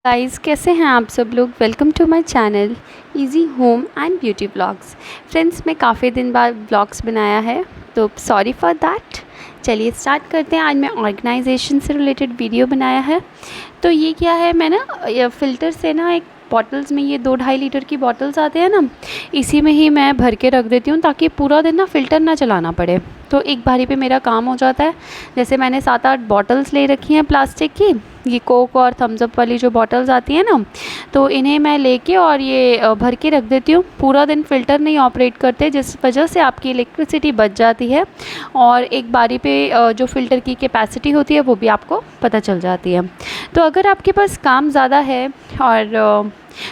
Guys, कैसे हैं आप सब लोग। Welcome to my channel easy home and beauty vlogs. Friends, मैं काफ़ी दिन बाद व्लॉग्स बनाया है, तो सॉरी फॉर दैट। चलिए स्टार्ट करते हैं। आज मैं ऑर्गेनाइजेशन से रिलेटेड वीडियो बनाया है। तो ये क्या है, मैं ना फ़िल्टर से ना एक बॉटल्स में, ये 2-2.5 लीटर की बॉटल्स आते हैं ना, इसी में ही मैं भर के रख देती हूँ ताकि पूरा दिन ना फ़िल्टर ना चलाना पड़े। तो एक बारी पे मेरा काम हो जाता है। जैसे मैंने 7-8 बॉटल्स ले रखी हैं प्लास्टिक की, ये कोक और थम्स अप वाली जो बॉटल्स आती हैं ना, तो इन्हें मैं लेके और ये भर के रख देती हूँ। पूरा दिन फ़िल्टर नहीं ऑपरेट करते, जिस वजह से आपकी इलेक्ट्रिसिटी बच जाती है और एक बारी पे जो फ़िल्टर की कैपेसिटी होती है वो भी आपको पता चल जाती है। तो अगर आपके पास काम ज़्यादा है और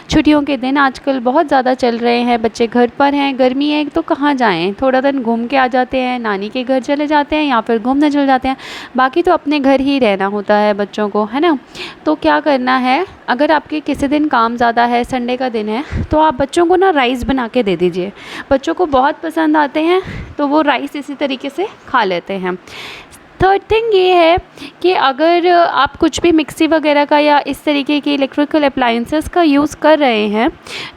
छुट्टियों के दिन आजकल बहुत ज़्यादा चल रहे हैं, बच्चे घर पर हैं, गर्मी है तो कहाँ जाएं, थोड़ा दिन घूम के आ जाते हैं, नानी के घर चले जाते हैं या फिर घूमने चले जाते हैं। बाकी तो अपने घर ही रहना होता है बच्चों को, है ना। तो क्या करना है, अगर आपके किसी दिन काम ज़्यादा है, संडे का दिन है, तो आप बच्चों को ना राइस बना के दे दीजिए। बच्चों को बहुत पसंद आते हैं, तो वो राइस इसी तरीके से खा लेते हैं। थर्ड थिंग ये है कि अगर आप कुछ भी मिक्सी वगैरह का या इस तरीके की इलेक्ट्रिकल अप्लाइंसेस का यूज़ कर रहे हैं,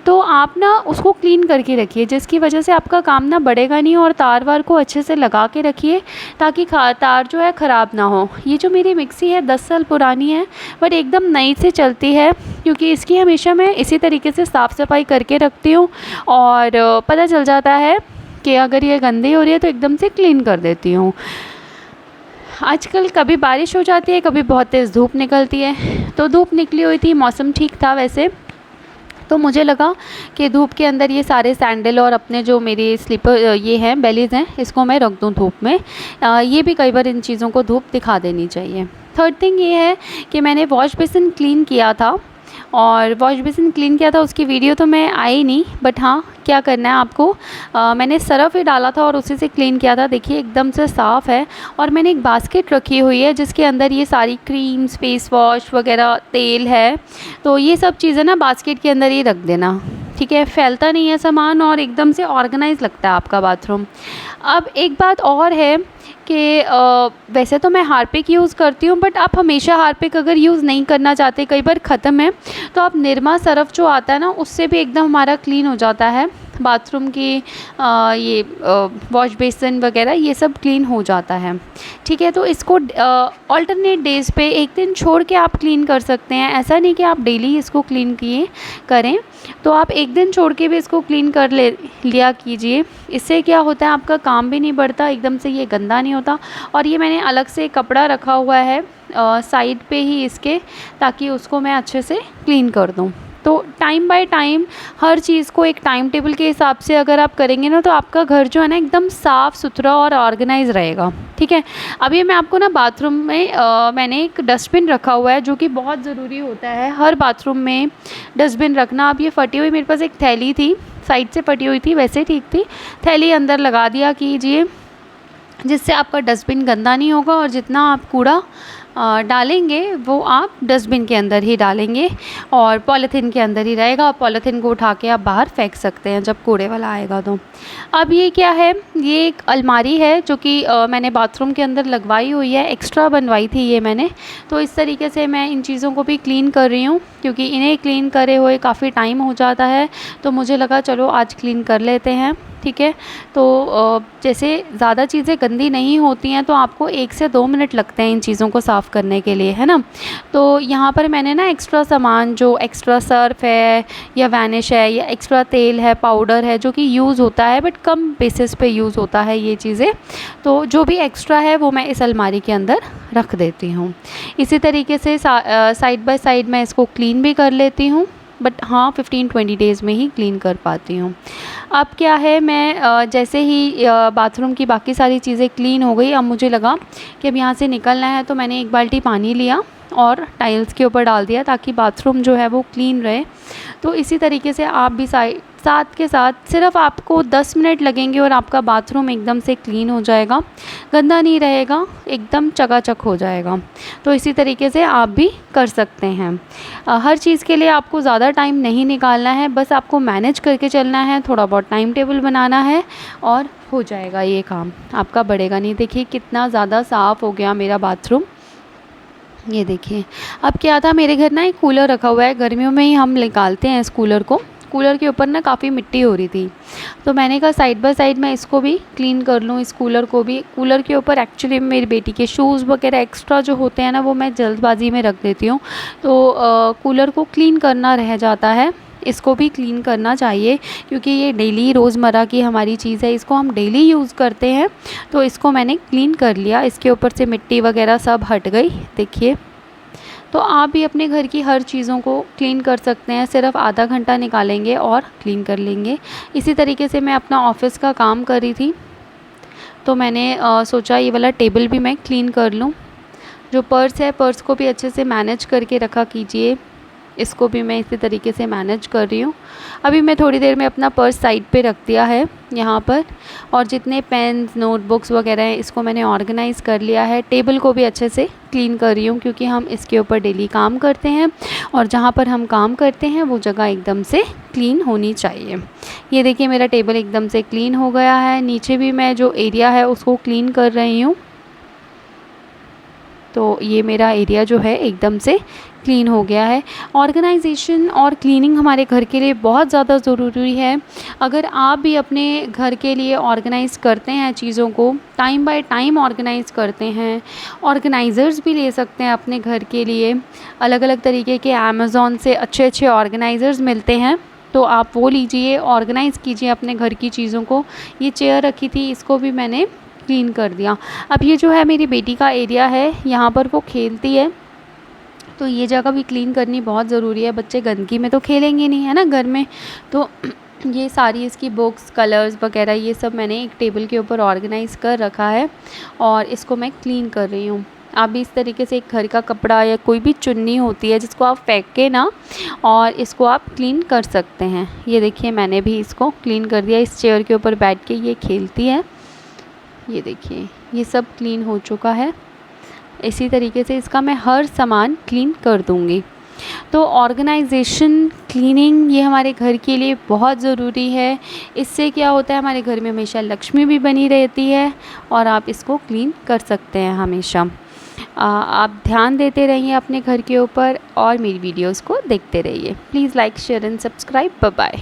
तो आप ना उसको क्लीन करके रखिए, जिसकी वजह से आपका काम ना बढ़ेगा नहीं। और तार वार को अच्छे से लगा के रखिए ताकि तार जो है ख़राब ना हो। ये जो मेरी मिक्सी है 10 साल पुरानी है, बट एकदम नई से चलती है, क्योंकि इसकी हमेशा मैं इसी तरीके से साफ़ सफाई करके रखती हूँ। और पता चल जाता है कि अगर ये गंदी हो रही है तो एकदम से क्लीन कर देती हूँ। आजकल कभी बारिश हो जाती है, कभी बहुत तेज़ धूप निकलती है। तो धूप निकली हुई थी, मौसम ठीक था वैसे, तो मुझे लगा कि धूप के अंदर ये सारे सैंडल और अपने जो मेरी स्लीपर ये हैं बेलीज़ हैं, इसको मैं रख दूँ धूप में। ये भी कई बार इन चीज़ों को धूप दिखा देनी चाहिए। थर्ड थिंग ये है कि मैंने वॉश बेसिन क्लीन किया था, और वॉश बेसिन क्लीन किया था, उसकी वीडियो तो मैं आई नहीं, बट हाँ क्या करना है आपको, मैंने सरफ़ ही डाला था और उसी से क्लीन किया था। देखिए एकदम से साफ़ है। और मैंने एक बास्केट रखी हुई है जिसके अंदर ये सारी क्रीम्स, फेस वॉश वगैरह, तेल है, तो ये सब चीज़ें ना बास्केट के अंदर ही रख देना, ठीक है। फैलता नहीं है सामान और एकदम से ऑर्गेनाइज लगता है आपका बाथरूम। अब एक बात और है कि वैसे तो मैं हार्पिक यूज़ करती हूँ, बट आप हमेशा हार्पिक अगर यूज़ नहीं करना चाहते, कई बार ख़त्म है, तो आप निरमा सरफ़ जो आता है ना, उससे भी एकदम हमारा क्लीन हो जाता है बाथरूम की। ये वॉश बेसिन वगैरह ये सब क्लीन हो जाता है, ठीक है। तो इसको ऑल्टरनेट डेज़ पे एक दिन छोड़ के आप क्लीन कर सकते हैं। ऐसा नहीं कि आप डेली इसको क्लीन करें, तो आप एक दिन छोड़ के भी इसको क्लीन कर लिया कीजिए। इससे क्या होता है, आपका काम भी नहीं बढ़ता, एकदम से ये गंदा नहीं होता। और ये मैंने अलग से कपड़ा रखा हुआ है साइड पे ही इसके, ताकि उसको मैं अच्छे से क्लीन कर दूँ। तो टाइम बाय टाइम हर चीज़ को एक टाइम टेबल के हिसाब से अगर आप करेंगे ना, तो आपका घर जो है ना एकदम साफ़ सुथरा और ऑर्गेनाइज रहेगा, ठीक है। अभी मैं आपको ना बाथरूम में मैंने एक डस्टबिन रखा हुआ है, जो कि बहुत ज़रूरी होता है हर बाथरूम में डस्टबिन रखना। अब ये फटी हुई मेरे पास एक थैली थी, साइड से फटी हुई थी, वैसे ठीक थी, थैली अंदर लगा दिया कीजिए, जिससे आपका डस्टबिन गंदा नहीं होगा। और जितना आप कूड़ा डालेंगे वो आप डस्टबिन के अंदर ही डालेंगे और पॉलीथीन के अंदर ही रहेगा। पॉलीथीन को उठा के आप बाहर फेंक सकते हैं जब कूड़े वाला आएगा तो। अब ये क्या है, ये एक अलमारी है जो कि मैंने बाथरूम के अंदर लगवाई हुई है, एक्स्ट्रा बनवाई थी ये मैंने। तो इस तरीके से मैं इन चीज़ों को भी क्लीन कर रही हूँ, क्योंकि इन्हें क्लीन करे हुए काफ़ी टाइम हो जाता है, तो मुझे लगा चलो आज क्लीन कर लेते हैं, ठीक है। तो जैसे ज़्यादा चीज़ें गंदी नहीं होती हैं, तो आपको 1 से 2 मिनट लगते हैं इन चीज़ों को साफ़ करने के लिए, है ना। तो यहाँ पर मैंने ना एक्स्ट्रा सामान, जो एक्स्ट्रा सर्फ है या वैनिश है या एक्स्ट्रा तेल है, पाउडर है, जो कि यूज़ होता है बट कम बेसिस पे यूज़ होता है ये चीज़ें, तो जो भी एक्स्ट्रा है वो मैं इस अलमारी के अंदर रख देती हूँ। इसी तरीके से साइड बाय साइड मैं इसको क्लीन भी कर लेती हूँ, बट हाँ 15-20 डेज़ में ही क्लीन कर पाती हूँ। अब क्या है, मैं जैसे ही बाथरूम की बाकी सारी चीज़ें क्लीन हो गई, अब मुझे लगा कि अब यहाँ से निकलना है, तो मैंने एक बाल्टी पानी लिया और टाइल्स के ऊपर डाल दिया ताकि बाथरूम जो है वो क्लीन रहे। तो इसी तरीके से आप भी साथ के साथ सिर्फ आपको 10 मिनट लगेंगे और आपका बाथरूम एकदम से क्लीन हो जाएगा, गंदा नहीं रहेगा, एकदम चकाचक हो जाएगा। तो इसी तरीके से आप भी कर सकते हैं। हर चीज़ के लिए आपको ज़्यादा टाइम नहीं निकालना है, बस आपको मैनेज करके चलना है, थोड़ा बहुत टाइम टेबल बनाना है और हो जाएगा ये काम, आपका बढ़ेगा नहीं। देखिए कितना ज़्यादा साफ़ हो गया मेरा बाथरूम। ये देखिए, अब क्या था, मेरे घर ना एक कूलर रखा हुआ है, गर्मियों में ही हम निकालते हैं इस कूलर को। कूलर के ऊपर ना काफ़ी मिट्टी हो रही थी, तो मैंने कहा साइड बाय साइड मैं इसको भी क्लीन कर लूँ, इस कूलर को भी। कूलर के ऊपर एक्चुअली मेरी बेटी के शूज़ वगैरह एक्स्ट्रा जो होते हैं ना, वो मैं जल्दबाजी में रख देती हूँ, तो कूलर को क्लीन करना रह जाता है। इसको भी क्लीन करना चाहिए, क्योंकि ये डेली रोज़मर्रा की हमारी चीज़ है, इसको हम डेली यूज़ करते हैं। तो इसको मैंने क्लीन कर लिया, इसके ऊपर से मिट्टी वगैरह सब हट गई, देखिए। तो आप भी अपने घर की हर चीज़ों को क्लीन कर सकते हैं, सिर्फ आधा घंटा निकालेंगे और क्लीन कर लेंगे। इसी तरीके से मैं अपना ऑफ़िस का काम कर रही थी, तो मैंने सोचा ये वाला टेबल भी मैं क्लीन कर लूँ। जो पर्स है, पर्स को भी अच्छे से मैनेज करके रखा कीजिए, इसको भी मैं इसी तरीके से मैनेज कर रही हूँ। अभी मैं थोड़ी देर में अपना पर्स साइड पे रख दिया है यहाँ पर, और जितने पेन्स, नोटबुक्स वगैरह हैं, इसको मैंने ऑर्गेनाइज़ कर लिया है। टेबल को भी अच्छे से क्लीन कर रही हूँ, क्योंकि हम इसके ऊपर डेली काम करते हैं, और जहाँ पर हम काम करते हैं वो जगह एकदम से क्लीन होनी चाहिए। ये देखिए, मेरा टेबल एकदम से क्लीन हो गया है। नीचे भी मैं जो एरिया है उसको क्लीन कर रही हूँ, तो ये मेरा एरिया जो है एकदम से क्लीन हो गया है। ऑर्गेनाइजेशन और क्लीनिंग हमारे घर के लिए बहुत ज़्यादा ज़रूरी है। अगर आप भी अपने घर के लिए ऑर्गेनाइज़ करते हैं चीज़ों को, टाइम बाय टाइम ऑर्गेनाइज़ करते हैं, ऑर्गेनाइज़र्स भी ले सकते हैं अपने घर के लिए। अलग अलग तरीके के अमेज़ॉन से अच्छे अच्छे ऑर्गेनाइज़र्स मिलते हैं, तो आप वो लीजिए, ऑर्गेनाइज़ कीजिए अपने घर की चीज़ों को। ये चेयर रखी थी, इसको भी मैंने क्लीन कर दिया। अब ये जो है मेरी बेटी का एरिया है, यहाँ पर वो खेलती है, तो ये जगह भी क्लीन करनी बहुत ज़रूरी है। बच्चे गंदगी में तो खेलेंगे नहीं, है ना, घर में। तो ये सारी इसकी बुक्स, कलर्स वगैरह, ये सब मैंने एक टेबल के ऊपर ऑर्गेनाइज़ कर रखा है, और इसको मैं क्लीन कर रही हूँ। आप भी इस तरीके से एक घर का कपड़ा या कोई भी चुन्नी होती है जिसको आप फेंक के ना, और इसको आप क्लीन कर सकते हैं। ये देखिए, मैंने भी इसको क्लीन कर दिया। इस चेयर के ऊपर बैठ के ये खेलती है। ये देखिए, ये सब क्लीन हो चुका है। इसी तरीके से इसका मैं हर सामान क्लीन कर दूँगी। तो ऑर्गेनाइजेशन, क्लीनिंग, ये हमारे घर के लिए बहुत ज़रूरी है। इससे क्या होता है, हमारे घर में हमेशा लक्ष्मी भी बनी रहती है, और आप इसको क्लीन कर सकते हैं हमेशा। आप ध्यान देते रहिए अपने घर के ऊपर, और मेरी वीडियोज़ को देखते रहिए। Please like, share and subscribe. Bye bye.